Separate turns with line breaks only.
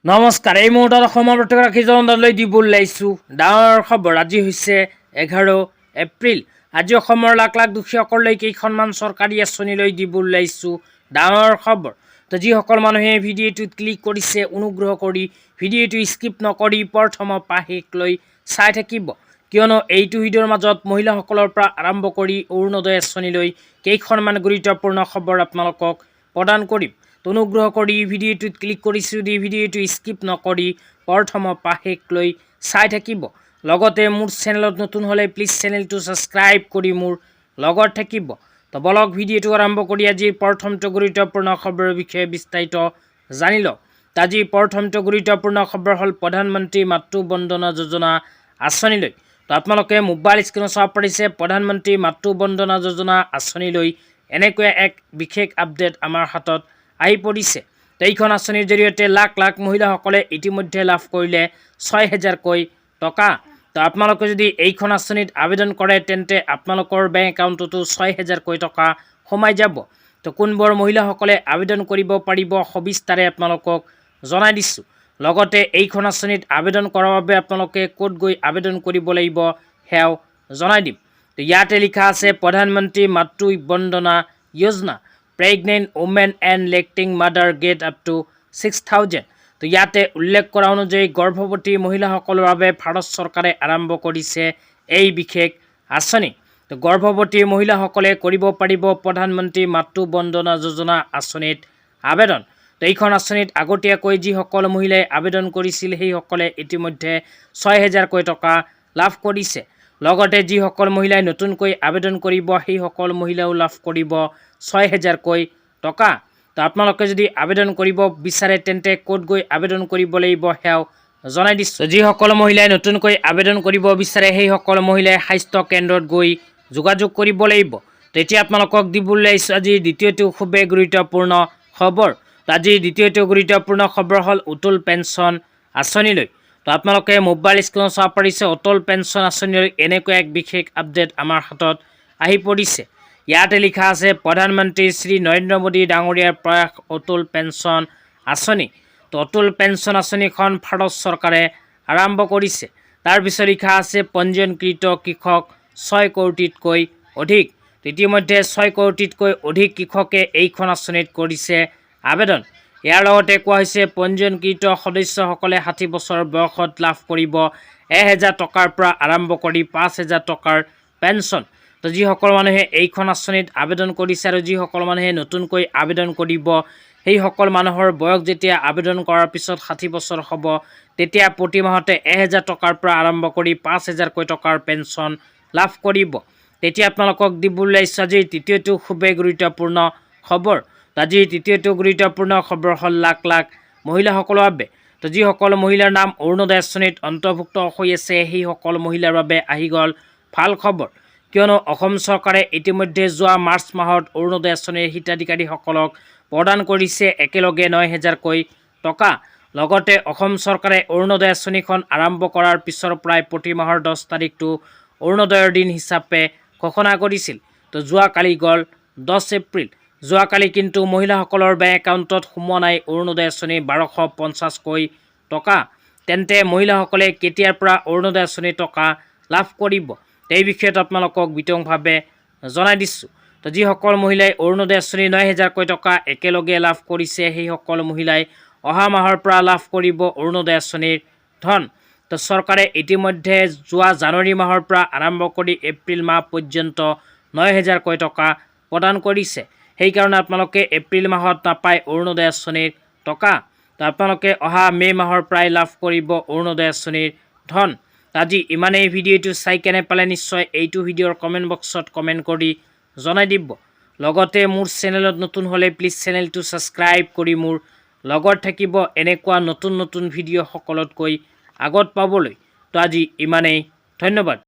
নমস্কাৰ। এই মুহূৰ্তত অসমৰ প্ৰতিগৰাকী জনতালৈ দিব ওলাইছোঁ ডাঙৰ খবৰ। আজি হৈছে 11 এপ্ৰিল। আজি অসমৰ লাখ লাখ দুখীয়াসকললৈ কেইখনমান চৰকাৰী আঁচনিলৈ দিব ওলাইছোঁ ডাঙৰ খবৰ। তো যিসকল মানুহে ভিডিঅ'টোত ক্লিক কৰিছে, অনুগ্ৰহ কৰি ভিডিঅ'টো স্কিপ নকৰি প্ৰথমৰ পৰা শেষলৈ চাই থাকিব, কিয়নো এইটো ভিডিঅ'ৰ মাজত মহিলাসকলৰ পৰা আৰম্ভ কৰি অৰুণোদয় আঁচনিলৈ কেইখনমান গুৰুত্বপূৰ্ণ খবৰ আপোনালোকক প্ৰদান কৰিম। অনুগ্ৰহ কৰি ভিডিঅ'টোত ক্লিক কৰিছোঁ যদি ভিডিঅ'টো স্কিপ নকৰি প্ৰথমৰ পৰা শেষলৈ চাই থাকিব। লগতে মোৰ চেনেলত নতুন হ'লে প্লিজ চেনেলটো ছাবস্ক্ৰাইব কৰি মোৰ লগত থাকিব। তো বলক ভিডিঅ'টো আৰম্ভ কৰি আজিৰ প্ৰথমটো গুৰুত্বপূৰ্ণ খবৰৰ বিষয়ে বিস্তাৰিত জানি লওক। আজিৰ প্ৰথমটো গুৰুত্বপূৰ্ণ খবৰ হ'ল প্ৰধানমন্ত্ৰী মাতৃ বন্দনা যোজনা আঁচনিলৈ। তো আপোনালোকে মোবাইল স্ক্ৰীণত চাব পাৰিছে প্ৰধানমন্ত্ৰী মাতৃ বন্দনা যোজনা আঁচনিলৈ এনেকৈ এক বিশেষ আপডেট আমাৰ হাতত আহি পৰিছে। তো এইখন আঁচনিৰ জৰিয়তে লাখ লাখ মহিলাসকলে ইতিমধ্যে লাভ কৰিলে 6,000কৈ টকা। তো আপোনালোকে যদি এইখন আঁচনিত আবেদন কৰে তেন্তে আপোনালোকৰ বেংক একাউণ্টতো 6,000কৈ টকা সোমাই যাব। তো কোনবোৰ মহিলাসকলে আবেদন কৰিব পাৰিব সবিস্তাৰে আপোনালোকক জনাই দিছোঁ। লগতে এইখন আঁচনিত আবেদন কৰাৰ বাবে আপোনালোকে ক'ত গৈ আবেদন কৰিব লাগিব সেয়াও জনাই দিম। তো ইয়াতে লিখা আছে প্ৰধানমন্ত্ৰী মাতৃ বন্দনা যোজনা, pregnant women and লেক্টিং mother get up to 6,000। তো ইয়াতে উল্লেখ কৰা অনুযায়ী গৰ্ভৱতী মহিলাসকলৰ বাবে ভাৰত চৰকাৰে আৰম্ভ কৰিছে এই বিশেষ আঁচনি। তো গৰ্ভৱতী মহিলাসকলে কৰিব পাৰিব প্ৰধানমন্ত্ৰী মাতৃ বন্দনা যোজনা আঁচনিত আবেদন। তো এইখন আঁচনিত আগতীয়াকৈ যিসকল মহিলাই আবেদন কৰিছিল সেইসকলে ইতিমধ্যে 6,000কৈ টকা লাভ কৰিছে। লগতে যিসকল মহিলাই নতুনকৈ আবেদন কৰিব সেইসকল মহিলাও লাভ কৰিব 6,000কৈ টকা। তো আপোনালোকে যদি আবেদন কৰিব বিচাৰে তেন্তে ক'ত গৈ আবেদন কৰিব লাগিব সেয়াও জনাই দিছোঁ। যিসকল মহিলাই নতুনকৈ আবেদন কৰিব বিচাৰে সেইসকল মহিলাই স্বাস্থ্য কেন্দ্ৰত গৈ যোগাযোগ কৰিব লাগিব। তো এতিয়া আপোনালোকক দিবলৈ আহিছোঁ আজি দ্বিতীয়টো খুবেই গুৰুত্বপূৰ্ণ খবৰ। তো আজি দ্বিতীয়টো গুৰুত্বপূৰ্ণ খবৰ হ'ল অটল পেঞ্চন আঁচনিলৈ। তো আপোনালোকে মোবাইল স্ক্ৰীণত চাব পাৰিছে অটল পেঞ্চন আঁচনিলৈ এনেকৈ এক বিশেষ আপডেট আমাৰ হাতত আহি পৰিছে। ইয়াতে লিখা আছে প্ৰধানমন্ত্ৰী শ্ৰী নৰেন্দ্ৰ মোদী ডাঙৰীয়াৰ প্ৰয়াস অটল পেঞ্চন আঁচনি। তো অটল পেঞ্চন আঁচনিখন ভাৰত চৰকাৰে আৰম্ভ কৰিছে। তাৰপিছত লিখা আছে পঞ্জীয়নকৃত কৃষক 6 কোটিতকৈ অধিক। ইতিমধ্যে 6 কোটিতকৈ অধিক কৃষকে এইখন আঁচনিত কৰিছে আবেদন। ইয়াৰ লগতে কোৱা হৈছে পঞ্জীয়নকৃত সদস্যসকলে 60 বছৰ বয়সত লাভ কৰিব 1,000 টকাৰ পৰা আৰম্ভ কৰি 5,000 টকাৰ পেঞ্চন। তো যিসকল মানুহে এইখন আঁচনিত আবেদন কৰিছে আৰু যিসকল মানুহে নতুনকৈ আবেদন কৰিব সেইসকল মানুহৰ বয়স যেতিয়া আবেদন কৰাৰ পিছত 60 বছৰ হ'ব তেতিয়া প্ৰতি মাহতে 1,000 টকাৰ পৰা আৰম্ভ কৰি 5,000কৈ টকাৰ পেঞ্চন লাভ কৰিব। তেতিয়া আপোনালোকক দিবলৈ আহিছোঁ আজিৰ তৃতীয়টো খুবেই গুৰুত্বপূৰ্ণ খবৰ। আজিৰ তৃতীয়টো গুৰুত্বপূৰ্ণ খবৰ হ'ল লাখ লাখ মহিলাসকলৰ বাবে। তো যিসকল মহিলাৰ নাম অৰুণোদয় আঁচনিত অন্তৰ্ভুক্ত হৈ আছে সেইসকল মহিলাৰ বাবে আহি গ'ল ভাল খবৰ, কিয়নো অসম চৰকাৰে ইতিমধ্যে যোৱা মাৰ্চ মাহত অৰুণোদয় আঁচনিৰ হিতাধিকাৰীসকলক প্ৰদান কৰিছে একেলগে 9,000কৈ টকা। লগতে অসম চৰকাৰে অৰুণোদয় আঁচনিখন আৰম্ভ কৰাৰ পিছৰ পৰাই প্ৰতি মাহৰ 10 তাৰিখটো অৰুণোদয়ৰ দিন হিচাপে ঘোষণা কৰিছিল। তো যোৱাকালি গ'ল 10 এপ্ৰিল। যোৱাকালি কিন্তু মহিলাসকলৰ বেংক একাউণ্টত সোমোৱা নাই অৰুণোদয় আঁচনি 1,250কৈ টকা। তেন্তে মহিলাসকলে কেতিয়াৰ পৰা অৰুণোদয় আঁচনিৰ টকা লাভ কৰিব এই বিষয়ত আপোনালোকক বিতংভাৱে জনাই দিছোঁ। তো যিসকল মহিলাই অৰুণোদয় আঁচনি 9,000কৈ টকা একেলগে লাভ কৰিছে সেইসকল মহিলাই অহা মাহৰ পৰা লাভ কৰিব অৰুণোদয় আঁচনিৰ ধন। তো চৰকাৰে ইতিমধ্যে যোৱা জানুৱাৰী মাহৰ পৰা আৰম্ভ কৰি এপ্ৰিল মাহ পৰ্যন্ত 9,000কৈ টকা প্ৰদান কৰিছে। সেইকাৰণে আপোনালোকে এপ্ৰিল মাহত নাপায় অৰুণোদয় আঁচনিৰ টকা। তো আপোনালোকে অহা মে' মাহৰ পৰাই লাভ কৰিব অৰুণোদয় আঁচনিৰ ধন। আজি ইমানেই। ভিডিঅ'টো চাই কেনে পালে নিশ্চয় এইটো ভিডিঅ'ৰ কমেণ্ট বক্সত কমেণ্ট কৰি জনাই দিব। লগতে মোৰ চেনেলত নতুন হ'লে প্লিজ চেনেলটো ছাবস্ক্ৰাইব কৰি মোৰ লগত থাকিব এনেকুৱা নতুন নতুন ভিডিঅ' সকলোতকৈ আগত পাবলৈ। তো আজি ইমানেই, ধন্যবাদ।